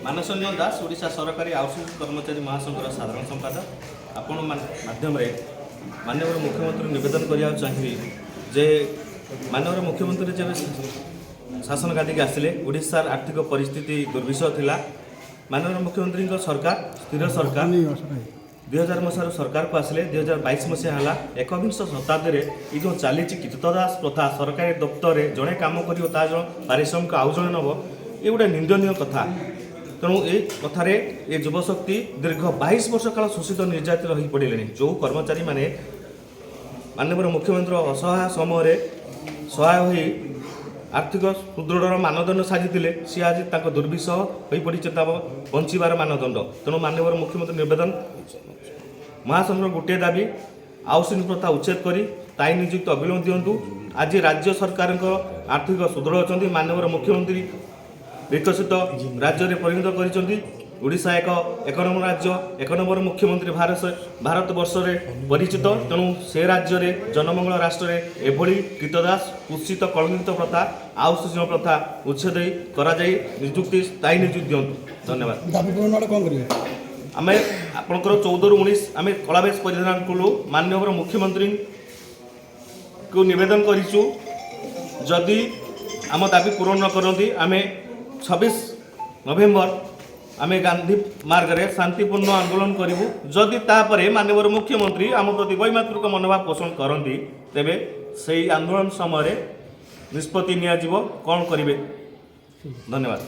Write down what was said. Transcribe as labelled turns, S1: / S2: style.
S1: ମାନସଞ୍ଜନ ଦାस ओडिशा सरकारी आउटसोर्स कर्मचारी महासंघर साधारण संपादक आपण माध्यम माननीय मुख्यमंत्री निवेदन करने चाहिए जे माननीय मुख्यमंत्री जब शासन गादी के आसिले ओडिशार आर्थिक परिस्थिति दुर्विषह थिला। माननीय मुख्यमंत्री सरकार स्थिर सरकार 2000 मसीह सरकार को आसिले 2022 मसीहा है एकविंश शताब्दी में ये जो चली कृतदास प्रथा सरकारी दफ्तर में जड़े कम कर पारिश्रमिक आउ जड़े नब ये गोटे निंदनीय कथा। तेणु ये कथार ये युवशक्ति दीर्घ 22 वर्ष काल शोषित निर्यातित हो पड़े जो कर्मचारी माने माननीय मुख्यमंत्री असहाय समय सहाय हो आर्थिक सुदृढ़ मानदंड साजिले सी आज दुर्विषह हो पड़ी बंचार मानदंड। तेणु माननीय मुख्यमंत्री निवेदन महासंघर गोटे दाबी आउटसोर्सिंग प्रथा उच्छेद कर ताई नियुक्ति अविलंब दिंतु। आज राज्य सरकार आर्थिक सुदृढ़ अच्छा माननीय मुख्यमंत्री विकसित राज्य में परिणत करोडिशा एक नंबर राज्य एक नंबर मुख्यमंत्री भारत वर्ष में परिचित। तेणु से राज्य में जनमंगल राष्ट्र में एभली कृतदास कुत्सित कलंकित प्रथा आउटसोर्सिंग प्रथा उच्छेद करा नियुक्ति स्थायी नियुक्ति दिंतु। धन्यवाद। आम आपंकर 14 ରୁ 19 आम कलावेश परिधान कलु माननीय मुख्यमंत्री को निवेदन करूँ जदि आम दाबी पूरण न करती आम 26 नवेम्बर आम गांधी मार्ग में शांतिपूर्ण आंदोलन करूँ। जदि तापर माननीय मुख्यमंत्री आम प्रति वैमात्रिक मनोभाव पोषण करती तेबे से आंदोलन समय निष्पत्ति निया कौन करेंगे। धन्यवाद।